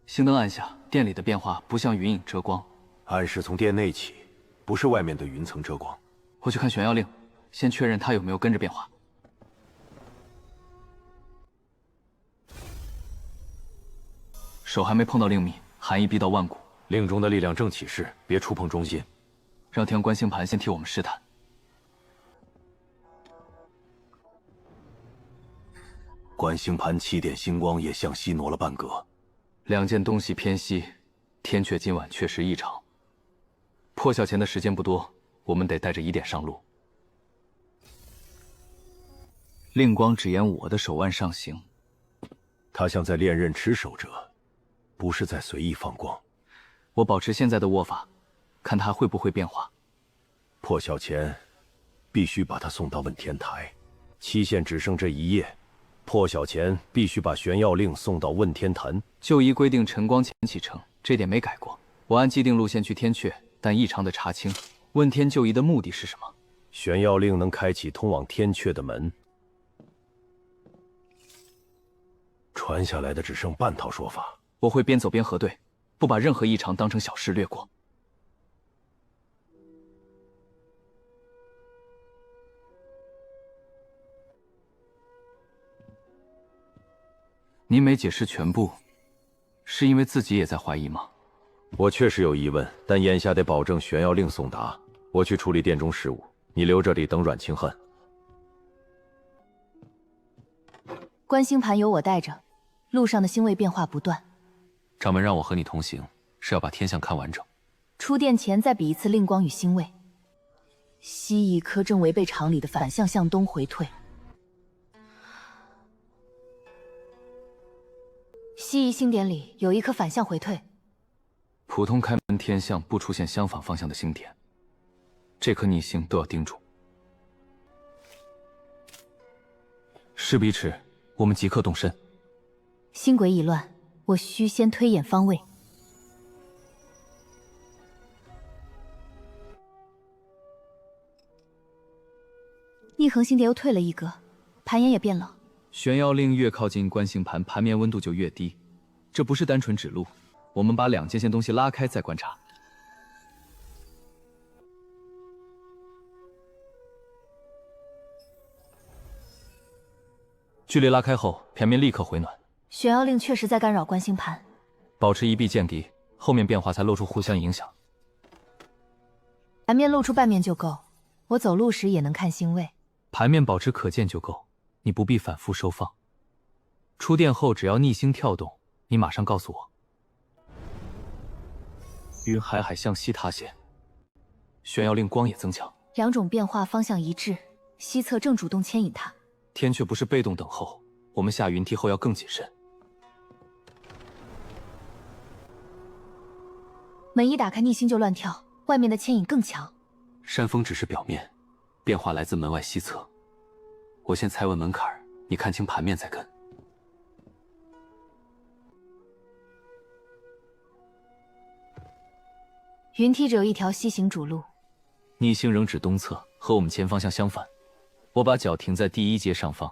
星灯暗下，店里的变化不像云影遮光，暗是从店内起，不是外面的云层遮光。我去看玄耀令，先确认他有没有跟着变化。手还没碰到令密，寒意逼到万骨。令中的力量正起势，别触碰中心。让天观星盘先替我们试探。观星盘7点星光也向西挪了半格。两件东西偏西，天阙今晚确实异常。破晓前的时间不多，我们得带着疑点上路。令光只沿我的手腕上行，他像在练刃持守者，不是在随意放光。我保持现在的握法，看他会不会变化。破晓前，必须把他送到问天台。期限只剩这一夜，破晓前必须把玄耀令送到问天坛。旧仪规定晨光前启程，这点没改过。我按既定路线去天阙，但异常的查清问天旧仪的目的是什么。玄耀令能开启通往天阙的门。传下来的只剩半套说法。我会边走边核对，不把任何异常当成小事略过。您没解释全部，是因为自己也在怀疑吗？我确实有疑问，但眼下得保证玄耀令送达。我去处理殿中事务，你留这里等阮清汉。观星盘由我带着，路上的星位变化不断。掌门让我和你同行，是要把天象看完整。出殿前再比一次令光与星位。西一颗正违背常理的反向向东回退。西夷星点里有一颗反向回退。普通开门天象不出现相反方向的星点，这颗逆星都要盯住。事不宜迟，我们即刻动身。星轨已乱，我需先推演方位。逆横星点又退了一格，盘眼也变冷。玄耀令越靠近观星盘，盘面温度就越低，这不是单纯指路。我们把两件线东西拉开再观察。距离拉开后，盘面立刻回暖。玄耀令确实在干扰观星盘，保持一臂见敌，后面变化才露出互相影响。盘面露出半面就够，我走路时也能看星位。盘面保持可见就够，你不必反复收放。出殿后只要逆星跳动，你马上告诉我。云海向西塌陷，玄耀令光也增强，两种变化方向一致，西侧正主动牵引它。天却不是被动等候，我们下云梯后要更谨慎。门一打开，逆星就乱跳，外面的牵引更强。山峰只是表面，变化来自门外西侧。我先踩稳门槛，你看清盘面再跟。云梯只有一条西行主路，逆星仍指东侧，和我们前方向相反。我把脚停在第一阶上方。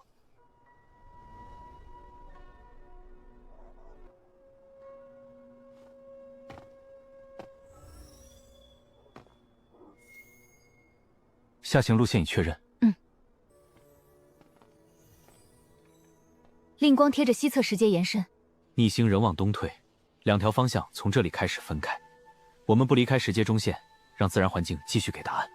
下行路线已确认。令光贴着西侧石阶延伸，逆星仍往东退，两条方向从这里开始分开。我们不离开石阶中线，让自然环境继续给答案。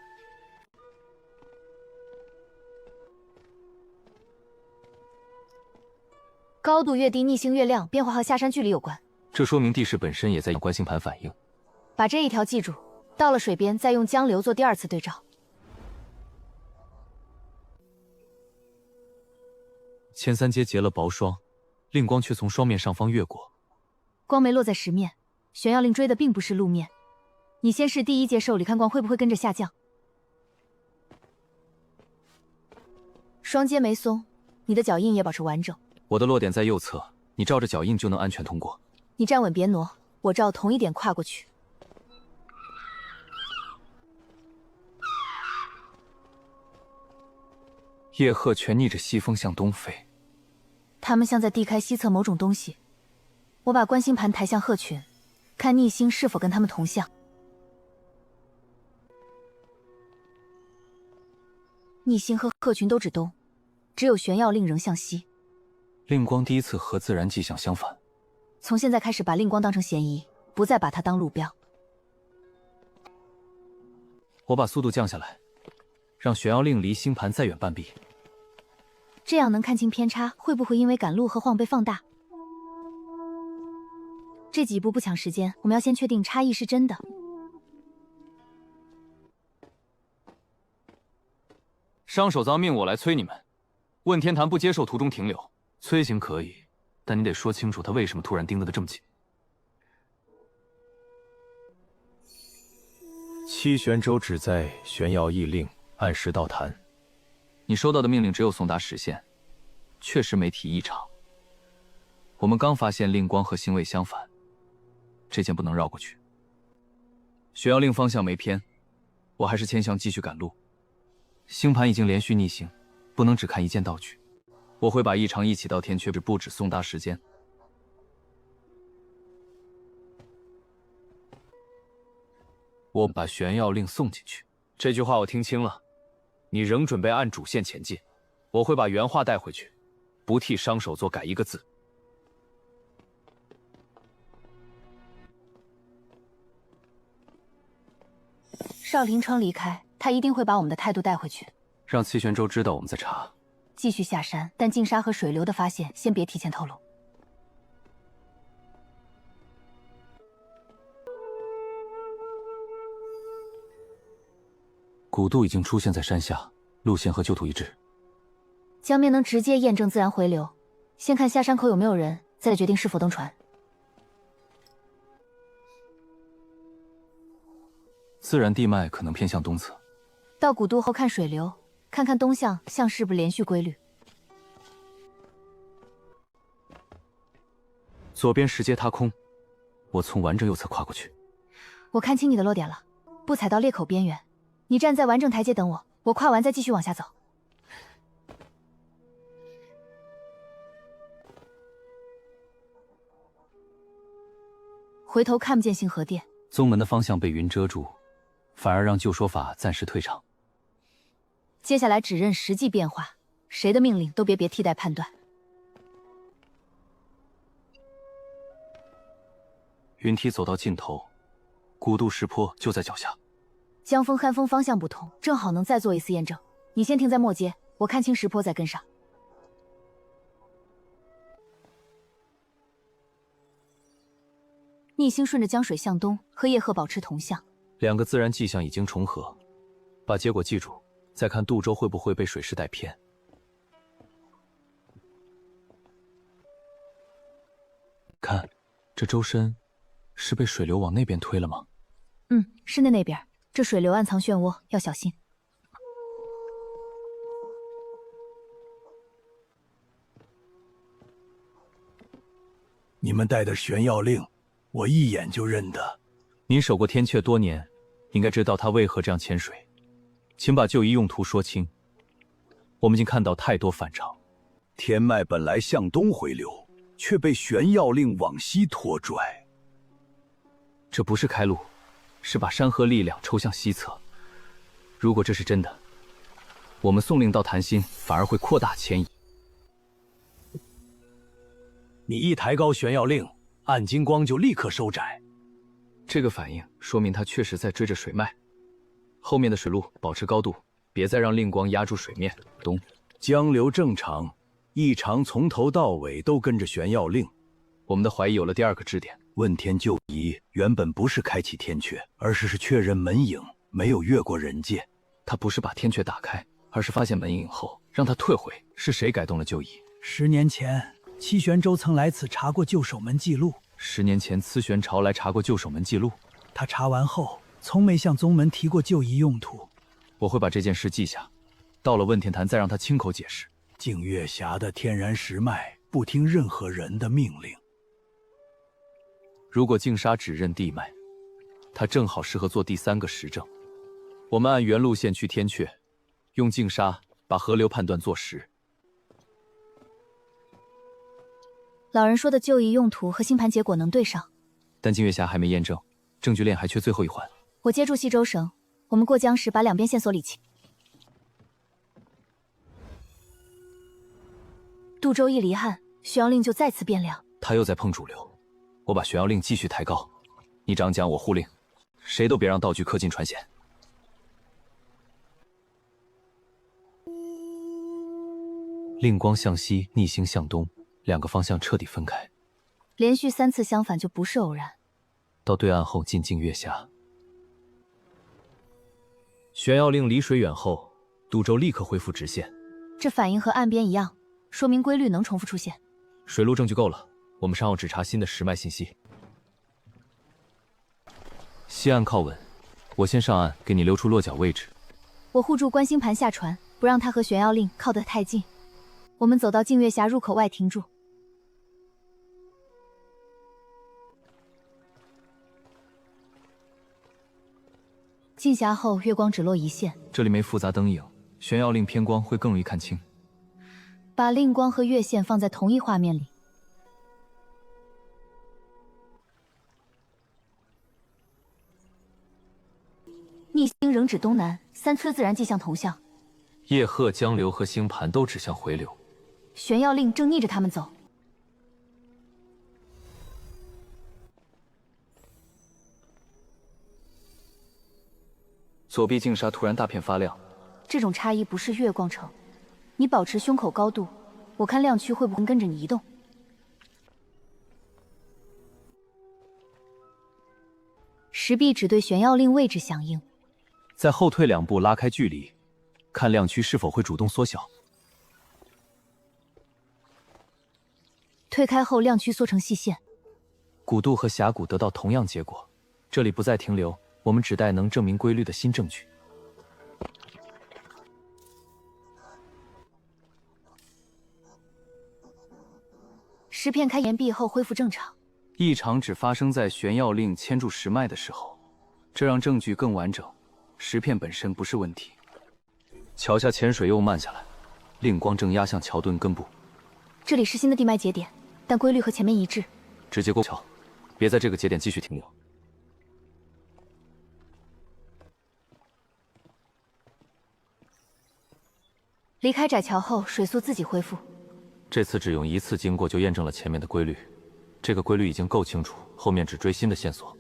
高度越低，逆星越亮，变化和下山距离有关。这说明地势本身也在用观星盘反应。把这一条记住，到了水边再用江流做第二次对照。前三阶结了薄霜，令光却从双面上方越过。光没落在石面，玄耀令追的并不是路面。你先试第一阶受力，看光会不会跟着下降。双阶没松，你的脚印也保持完整。我的落点在右侧，你照着脚印就能安全通过。你站稳别挪，我照同一点跨过去。叶鹤全逆着西风向东飞，他们像在避开西侧某种东西。我把观星盘抬向鹤群，看逆星是否跟他们同向。逆星和鹤群都指东，只有玄耀令仍向西。令光第一次和自然迹象相反。从现在开始，把令光当成嫌疑，不再把它当路标。我把速度降下来，让玄耀令离星盘再远半臂。这样能看清偏差会不会因为赶路和晃被放大。这几步不抢时间，我们要先确定差异是真的。商守藏命我来催你们，问天坛不接受途中停留。催行可以，但你得说清楚他为什么突然盯得这么紧。七玄州旨在玄耀议令，按时到坛。你收到的命令只有送达时限，确实没提异常。我们刚发现令光和星位相反，这件不能绕过去。玄耀令方向没偏，我还是牵向继续赶路。星盘已经连续逆行，不能只看一件道具。我会把异常一起到天阙布置送达时间。我把玄耀令送进去。这句话我听清了。你仍准备按主线前进，我会把原话带回去，不替商手座改一个字。邵林窗离开，他一定会把我们的态度带回去。让七玄州知道我们在查。继续下山，但净沙和水流的发现先别提前透露。古渡已经出现在山下，路线和旧图一致。江面能直接验证自然回流，先看下山口有没有人，再决定是否登船。自然地脉可能偏向东侧。到古渡后看水流，看看东向像是不是连续规律。左边石阶踏空，我从完整右侧跨过去。我看清你的落点了，不踩到裂口边缘。你站在完整台阶等我，我跨完再继续往下走。回头看不见星河殿，宗门的方向被云遮住，反而让旧说法暂时退场。接下来只认实际变化，谁的命令都别替代判断。云梯走到尽头，古渡石坡就在脚下。江风寒风方向不同，正好能再做一次验证。你先停在末阶，我看清石坡再跟上。逆星顺着江水向东，和叶鹤保持同向。两个自然迹象已经重合，把结果记住，再看渡舟会不会被水势带偏。看，这舟身是被水流往那边推了吗？是那边。这水流暗藏漩涡，要小心。你们带的玄耀令，我一眼就认得。您守过天阙多年，应该知道他为何这样潜水，请把旧仪用途说清。我们已经看到太多反常。天脉本来向东回流，却被玄耀令往西拖拽。这不是开路，是把山河力量抽向西侧。如果这是真的，我们送令到潭心反而会扩大迁移。你一抬高玄耀令，暗金光就立刻收窄。这个反应说明他确实在追着水脉。后面的水路保持高度，别再让令光压住水面。东，江流正常，异常从头到尾都跟着玄耀令。我们的怀疑有了第二个支点。问天旧仪原本不是开启天阙，而是确认门影没有越过人界。他不是把天阙打开，而是发现门影后让他退回。是谁改动了旧仪？10年前，七玄州曾来此查过旧守门记录。10年前，思玄朝来查过旧守门记录。他查完后，从没向宗门提过旧仪用途。我会把这件事记下，到了问天坛再让他亲口解释。净月峡的天然石脉不听任何人的命令。如果净沙只认地脉，他正好适合做第3个实证。我们按原路线去天阙，用净沙把河流判断做实。老人说的旧仪用途和星盘结果能对上，但净月峡还没验证，证据链还缺最后一环。我接住西周绳，我们过江时把两边线索理清。杜周一离汉，玄耀令就再次变量。他又在碰主流，我把玄耀令继续抬高，你长讲，我护令，谁都别让道具恪尽传险。令光向西，逆星向东，两个方向彻底分开。连续3次相反就不是偶然。到对岸后进净月峡，玄耀令离水远后，杜周立刻恢复直线。这反应和岸边一样，说明规律能重复出现。水路证据够了，我们上岸只查新的时脉信息。西岸靠稳，我先上岸给你留出落脚位置。我护住观星盘下船，不让他和玄耀令靠得太近。我们走到净月峡入口外停住。进峡后，月光只落一线。这里没复杂灯影，玄耀令偏光会更容易看清。把令光和月线放在同一画面里。逆星仍指东南，3颗自然迹象同向。叶鹤、江流和星盘都指向回流。玄耀令正逆着他们走。左臂净沙突然大片发亮，这种差异不是月光城。你保持胸口高度，我看亮区会不会跟着你移动。石壁只对玄耀令位置响应。再后退2步，拉开距离，看亮区是否会主动缩小。退开后，亮区缩成细线。古渡和峡谷得到同样结果，这里不再停留，我们只待能证明规律的新证据。石片开岩壁后恢复正常。异常只发生在玄耀令牵住石脉的时候，这让证据更完整。石片本身不是问题。桥下潜水又慢下来，令光正压向桥墩根部。这里是新的地脉节点，但规律和前面一致。直接过桥，别在这个节点继续停留。离开窄桥后，水速自己恢复。这次只用1次经过就验证了前面的规律，这个规律已经够清楚，后面只追新的线索。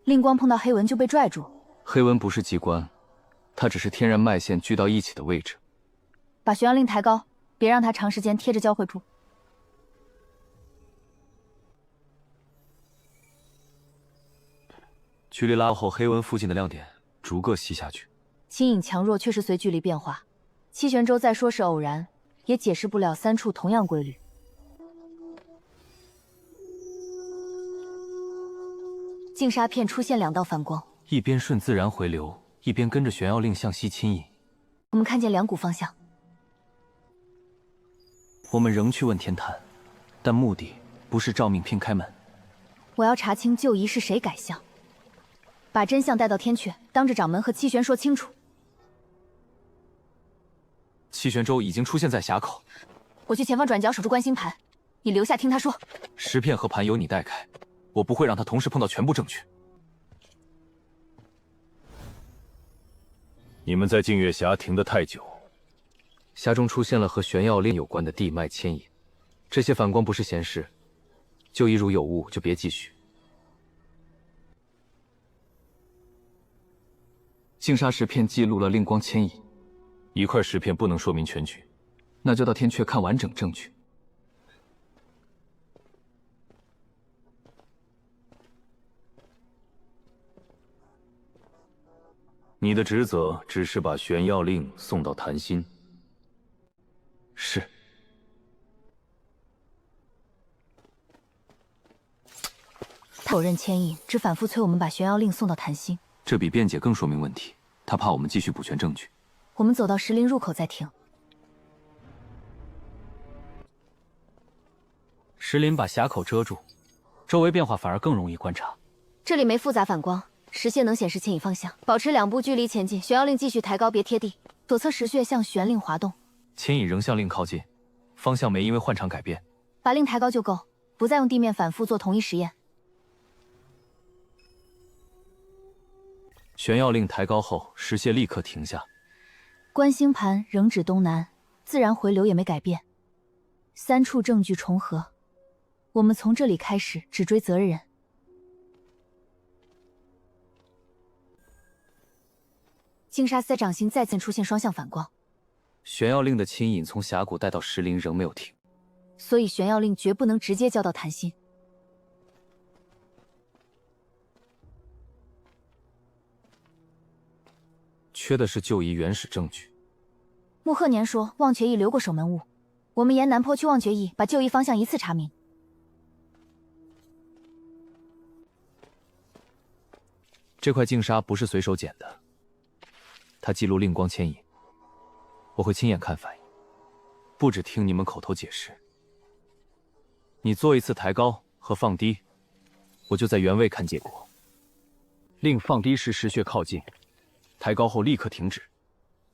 令光碰到黑纹就被拽住。黑纹不是机关，它只是天然脉线聚到一起的位置。把玄耀令抬高，别让它长时间贴着交汇处。距离拉后，黑纹附近的亮点逐个吸下去。牵引强弱确实随距离变化，七玄舟再说是偶然，也解释不了3处同样规律。净沙片出现2道反光，一边顺自然回流，一边跟着玄耀令向西牵引。我们看见2股方向。我们仍去问天坛，但目的不是照命拼开门。我要查清旧仪是谁改相，把真相带到天阙，当着掌门和七玄说清楚。七玄舟已经出现在峡口，我去前方转角守住观星盘，你留下听他说。石片和盘由你带开，我不会让他同时碰到全部证据。你们在净月峡停得太久，峡中出现了和玄耀令有关的地脉牵引，这些反光不是闲事，旧仪如有误就别继续。净沙石片记录了令光牵引，一块石片不能说明全局，那就到天阙看完整证据。你的职责只是把玄耀令送到谭心。是。他否认牵引，只反复催我们把玄耀令送到谭心。这比辩解更说明问题，他怕我们继续补全证据。我们走到石林入口再停。石林把峡口遮住，周围变化反而更容易观察。这里没复杂反光，石线能显示牵引方向，保持2步距离前进。玄耀令继续抬高，别贴地。左侧石穴向玄令滑动，牵引仍向令靠近，方向没因为换场改变。把令抬高就够，不再用地面反复做同一实验。玄耀令抬高后，石屑立刻停下。观星盘仍指东南，自然回流也没改变。3处证据重合，我们从这里开始只追责任人。金沙司掌心再次出现双向反光，玄耀令的牵引从峡谷带到石林仍没有停，所以玄耀令绝不能直接交到谭心。缺的是旧遗原始证据。穆鹤年说忘却驿留过守门物，我们沿南坡去忘却驿，把旧遗方向一次查明。这块净沙不是随手捡的，它记录令光牵引，我会亲眼看反应，不只听你们口头解释。你做一次抬高和放低，我就在原位看结果。令放低时石穴靠近，抬高后立刻停止。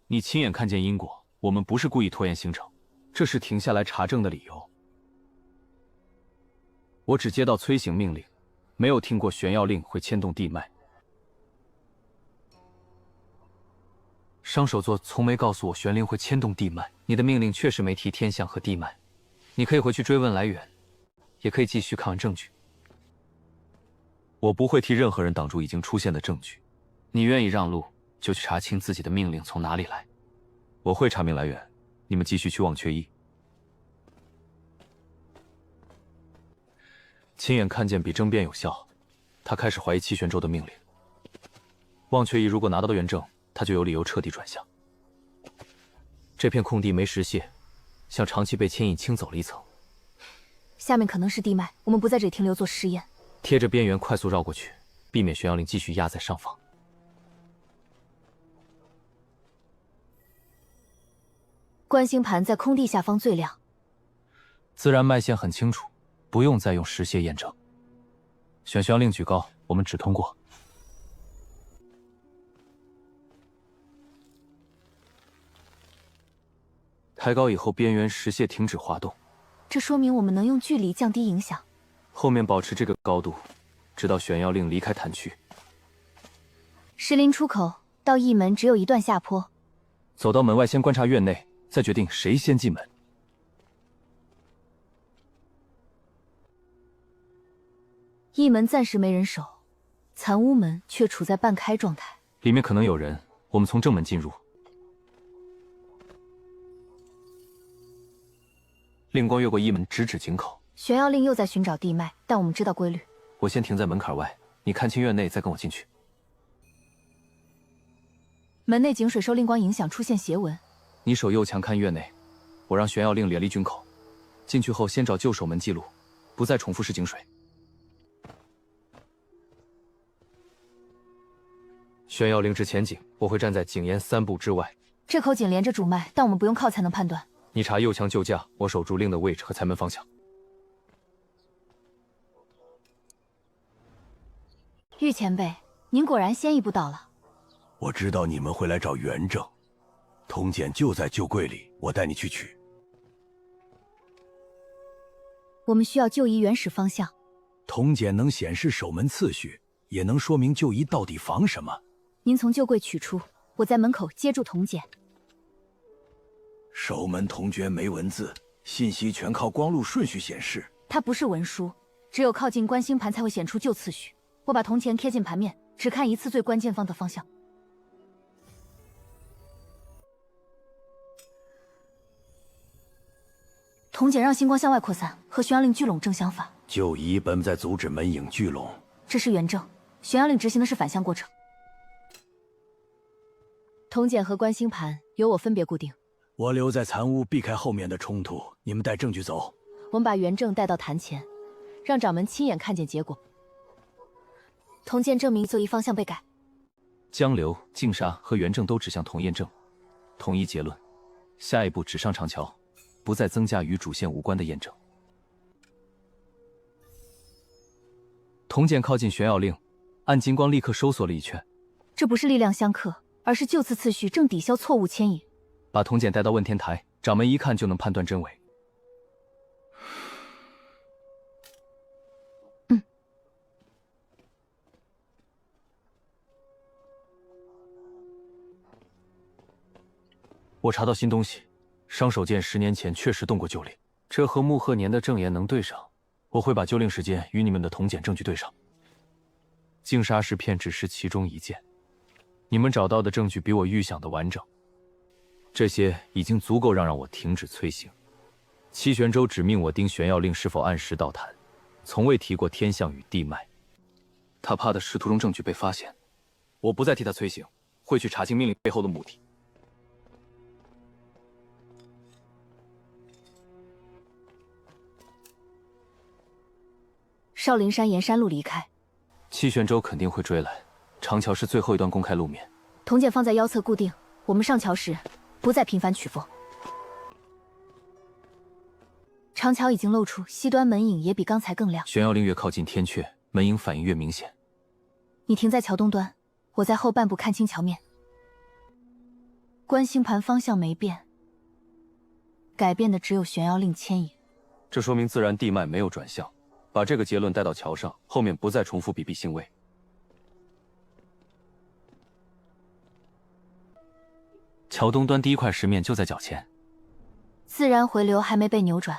你亲眼看见因果，我们不是故意拖延行程，这是停下来查证的理由。我只接到催醒命令，没有听过玄耀令会牵动地脉。商首座从没告诉我玄灵会牵动地脉，你的命令确实没提天象和地脉。你可以回去追问来源，也可以继续看完证据。我不会替任何人挡住已经出现的证据。你愿意让路，就去查清自己的命令从哪里来。我会查明来源，你们继续去忘却驿。亲眼看见比争辩有效，他开始怀疑七玄州的命令。忘却驿如果拿到的原证，他就有理由彻底转向。这片空地没石屑，像长期被牵引清走了一层。下面可能是地脉，我们不在这里停留做试验。贴着边缘快速绕过去，避免玄耀令继续压在上方。观星盘在空地下方最亮，自然脉线很清楚，不用再用石屑验证。玄耀令举高，我们只通过。抬高以后，边缘石屑停止滑动，这说明我们能用距离降低影响。后面保持这个高度，直到玄耀令离开坛区。石林出口到驿门只有一段下坡，走到门外，先观察院内，再决定谁先进门。驿门暂时没人守，残屋门却处在半开状态，里面可能有人，我们从正门进入。令光越过驿门，直指井口。玄耀令又在寻找地脉，但我们知道规律。我先停在门槛外，你看清院内，再跟我进去。门内井水受令光影响出现斜纹，你守右墙看院内，我让玄耀令连离军口。进去后先找旧守门记录，不再重复是井水。玄耀令至前井，我会站在井沿3步之外。这口井连着主脉，但我们不用靠才能判断。你查右墙旧架，我守住令的位置和财门方向。玉前辈，您果然先一步到了。我知道你们会来找原证，铜简就在旧柜里，我带你去取。我们需要旧遗原始方向。铜简能显示守门次序，也能说明旧遗到底防什么。您从旧柜取出，我在门口接住铜简。守门铜卷没文字，信息全靠光路顺序显示。它不是文书，只有靠近观星盘才会显出旧次序。我把铜钱贴近盘面，只看一次最关键方的方向。铜简让星光向外扩散，和玄阳令聚拢正相反。旧遗本在阻止门影聚拢，这是原证，玄阳令执行的是反向过程。铜简和观星盘由我分别固定。我留在残屋避开后面的冲突，你们带证据走。我们把原证带到坛前，让掌门亲眼看见结果。铜简证明旧遗方向被改，江流、净沙和原证都指向同验证，统一结论。下一步指上长桥，不再增加与主线无关的验证。铜简靠近玄耀令，暗金光立刻收缩了一圈。这不是力量相克，而是旧次次序正抵消错误牵引。把铜简带到问天台，掌门一看就能判断真伪。我查到新东西，伤手剑10年前确实动过旧令，这和穆鹤年的证言能对上。我会把旧令时间与你们的铜简证据对上。净砂石片只是其中一件，你们找到的证据比我预想的完整，这些已经足够让我停止催刑。七玄州指命我盯玄药令是否按时到坛，从未提过天象与地脉。他怕的仕途中证据被发现，我不再替他催刑，会去查清命令背后的目的。少林山沿山路离开，七玄州肯定会追来，长桥是最后一段公开路面。铜简放在腰侧固定，我们上桥时不再频繁取风。长桥已经露出，西端门影也比刚才更亮。玄药令越靠近天阙，门影反应越明显。你停在桥东端，我在后半部看清桥面。观星盘方向没变，改变的只有玄药令牵引。这说明自然地脉没有转向。把这个结论带到桥上，后面不再重复比比星位。桥东端第一块石面就在脚前，自然回流还没被扭转。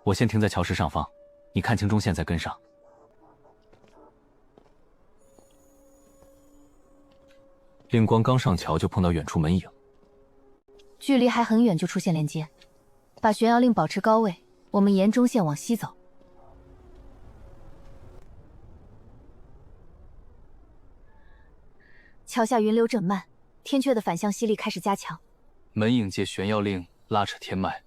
我先停在桥石上方，你看清中线再跟上。令光刚上桥就碰到远处门影，距离还很远就出现连接，把玄药令保持高位，我们沿中线往西走。桥下云流阵慢，天阙的反向吸力开始加强。门影借玄药令拉扯天脉，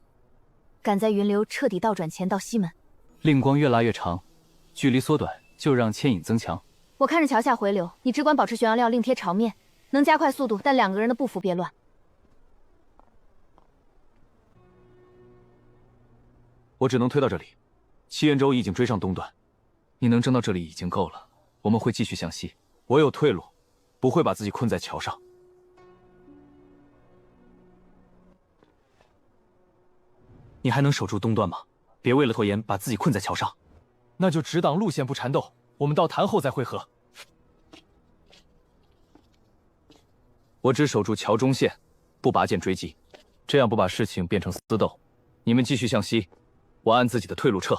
赶在云流彻底倒转前到西门。令光越拉越长，距离缩短就让牵引增强。我看着桥下回流，你只管保持玄药令贴朝面，能加快速度，但两个人的步幅别乱。我只能推到这里，七元州已经追上东段，你能争到这里已经够了，我们会继续向西。我有退路，不会把自己困在桥上。你还能守住东段吗？别为了拖延把自己困在桥上。那就只挡路线不缠斗，我们到坛后再会合。我只守住桥中线，不拔剑追击，这样不把事情变成私斗。你们继续向西，我按自己的退路撤。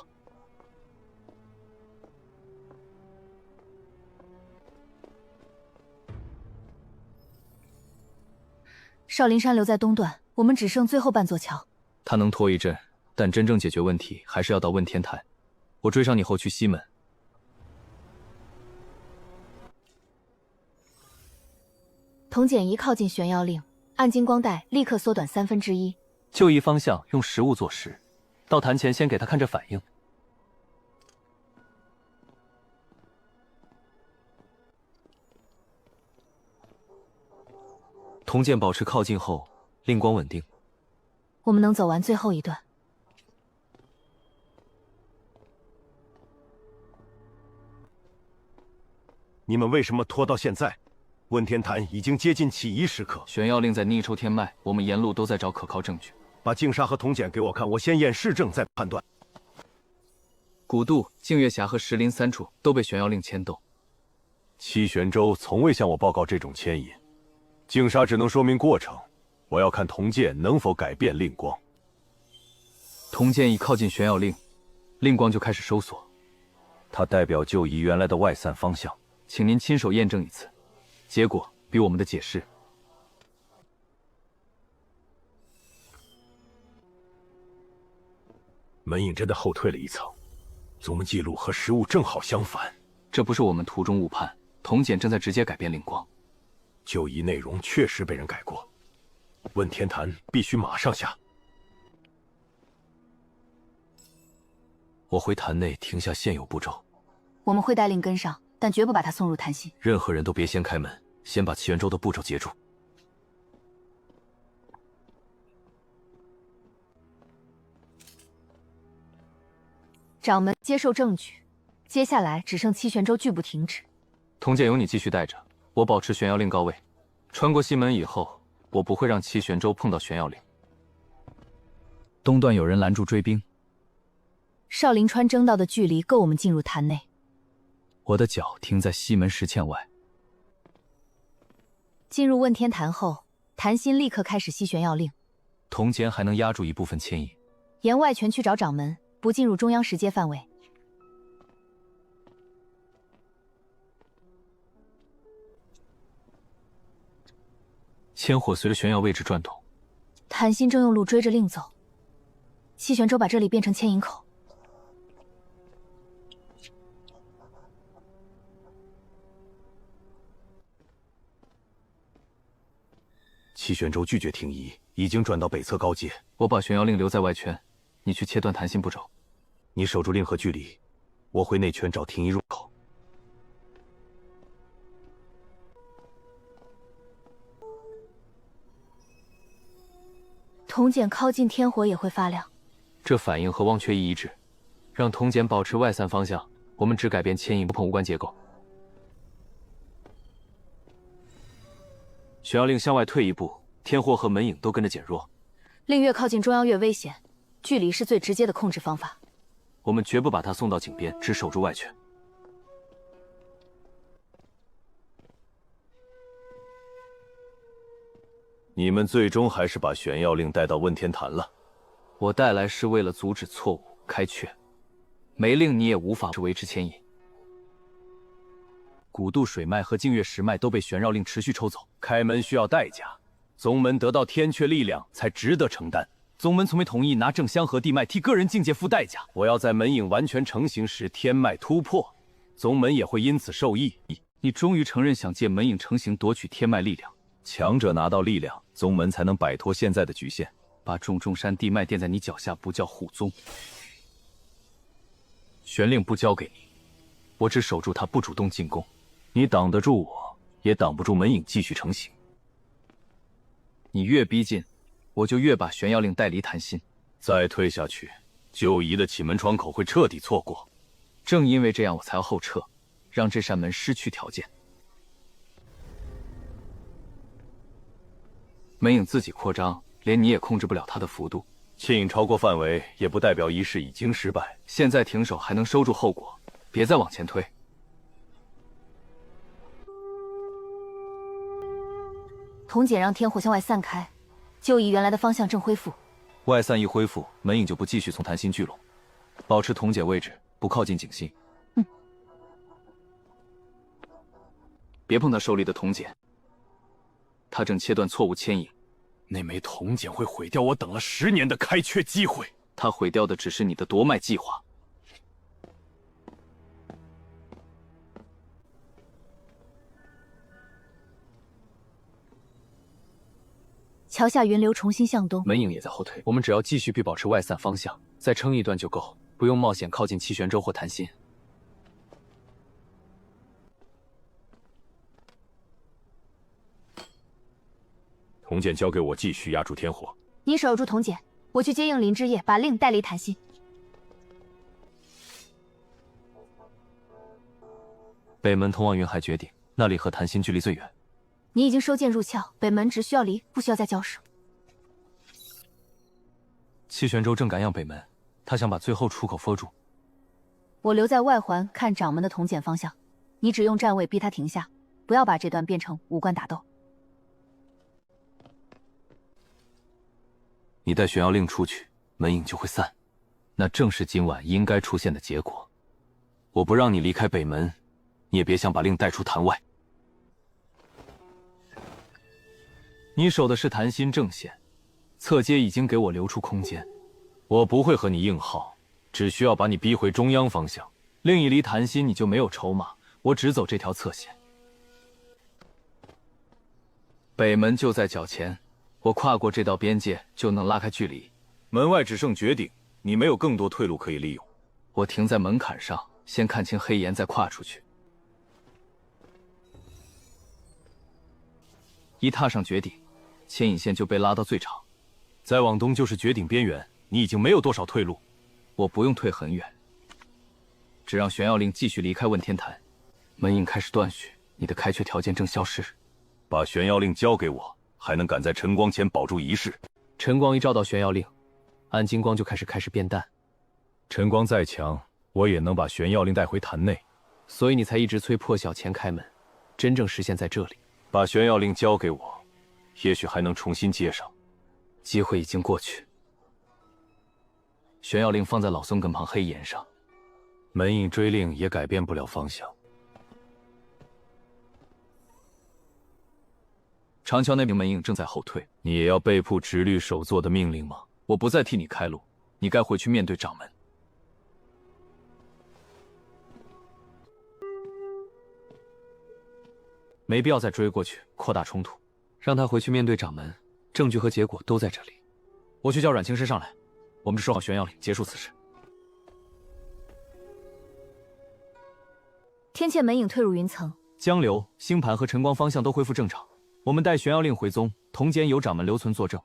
少林山留在东段，我们只剩最后半座桥。他能拖一阵，但真正解决问题还是要到问天坛。我追上你后去西门。铜简一靠近玄药令，暗金光带立刻缩短1/3。就一方向用实物做实，到坛前先给他看这反应。铜剑保持靠近后，令光稳定。我们能走完最后一段。你们为什么拖到现在？问天坛已经接近起义时刻。玄药令在逆抽天脉，我们沿路都在找可靠证据。把净砂和铜简给我看，我先验市政再判断。古渡、净月峡和石林3处都被玄药令牵动。七玄州从未向我报告这种牵引，净砂只能说明过程，我要看铜剑能否改变令光。铜剑一靠近玄药令，令光就开始收缩。它代表旧仪原来的外散方向，请您亲手验证一次，结果比我们的解释。门影真的后退了一层，宗门记录和实物正好相反。这不是我们途中误判，铜简正在直接改变令光。旧仪内容确实被人改过，问天坛必须马上下。我回坛内停下现有步骤。我们会带令跟上，但绝不把他送入坛心。任何人都别先开门，先把七元州的步骤截住。掌门接受证据，接下来只剩七玄州拒不停止。铜剑由你继续带着，我保持玄药令高位。穿过西门以后，我不会让七玄州碰到玄药令。东段有人拦住追兵，少林川争道的距离够我们进入坛内。我的脚停在西门10堑外。进入问天坛后，谭鑫立刻开始吸玄药令，铜简还能压住一部分牵引。沿外圈去找掌门，不进入中央石阶范围。千火随着玄药位置转动，谭鑫正用路追着令走，七玄州把这里变成牵引口。七玄州拒绝停移，已经转到北侧高阶。我把玄药令留在外圈，你去切断谭鑫步骤。你守住令和距离，我回内圈找停移入口。铜简靠近天火也会发亮，这反应和忘却意一致，让铜简保持外散方向。我们只改变牵引，不碰无关结构。玄药令向外退一步，天火和门影都跟着减弱。令越靠近中央越危险，距离是最直接的控制方法。我们绝不把他送到井边，只守住外圈。你们最终还是把玄药令带到问天坛了。我带来是为了阻止错误开阙，没令你也无法维持牵引。古渡水脉和净月石脉都被玄药令持续抽走，开门需要代价，宗门得到天阙力量才值得承担。宗门从没同意拿正香和地脉替个人境界付代价。我要在门影完全成型时天脉突破，宗门也会因此受益。你终于承认想借门影成型夺取天脉力量。强者拿到力量，宗门才能摆脱现在的局限。把重重山地脉垫在你脚下，不叫护宗。玄令不交给你，我只守住他，不主动进攻。你挡得住我，也挡不住门影继续成型。你越逼近，我就越把玄药令带离谭鑫。再退下去，旧仪的启门窗口会彻底错过。正因为这样，我才要后撤，让这扇门失去条件。门影自己扩张，连你也控制不了它的幅度。牵引超过范围，也不代表仪式已经失败。现在停手还能收住后果，别再往前推。铜简让天火向外散开，就以原来的方向正恢复。外散一恢复，门影就不继续从谭鑫聚拢，保持铜简位置，不靠近井心。别碰他手里的铜简，他正切断错误牵引。那枚铜简会毁掉我等了10年的开阙机会。他毁掉的只是你的夺脉计划。桥下云流重新向东，门影也在后退。我们只要继续保持外散方向，再撑一段就够，不用冒险靠近七玄州或谭鑫。铜简交给我，继续压住天火。你守住铜简，我去接应林之夜，把令带离谭鑫。北门通往云海绝顶，那里和谭鑫距离最远。你已经收剑入鞘，北门只需要离，不需要再交手。七玄州正赶向北门，他想把最后出口封住。我留在外环看掌门的铜简方向，你只用站位逼他停下，不要把这段变成无关打斗。你带玄药令出去，门影就会散，那正是今晚应该出现的结果。我不让你离开北门，你也别想把令带出坛外。你守的是谭鑫正线，侧阶已经给我留出空间。我不会和你硬耗，只需要把你逼回中央方向。另一离谭鑫你就没有筹码，我只走这条侧线。北门就在脚前，我跨过这道边界就能拉开距离。门外只剩绝顶，你没有更多退路可以利用。我停在门槛上，先看清黑岩，再跨出去。一踏上绝顶，牵引线就被拉到最长，再往东就是绝顶边缘，你已经没有多少退路。我不用退很远，只让玄药令继续离开问天坛。门影开始断续，你的开阙条件正消失。把玄药令交给我，还能赶在晨光前保住仪式。晨光一照到玄药令，暗金光就开始变淡。晨光再强，我也能把玄药令带回坛内。所以你才一直催破晓前开门，真正实现在这里。把玄药令交给我，也许还能重新接上。机会已经过去。玄药令放在老孙跟旁黑岩上，门影追令也改变不了方向。长桥那名门影正在后退，你也要背负直律首座的命令吗？我不再替你开路，你该回去面对掌门。没必要再追过去，扩大冲突，让他回去面对掌门，证据和结果都在这里。我去叫阮青师上来，我们收好玄药令，结束此事。天堑门影退入云层，江流、星盘和晨光方向都恢复正常。我们待玄药令回宗，铜简有掌门留存作证。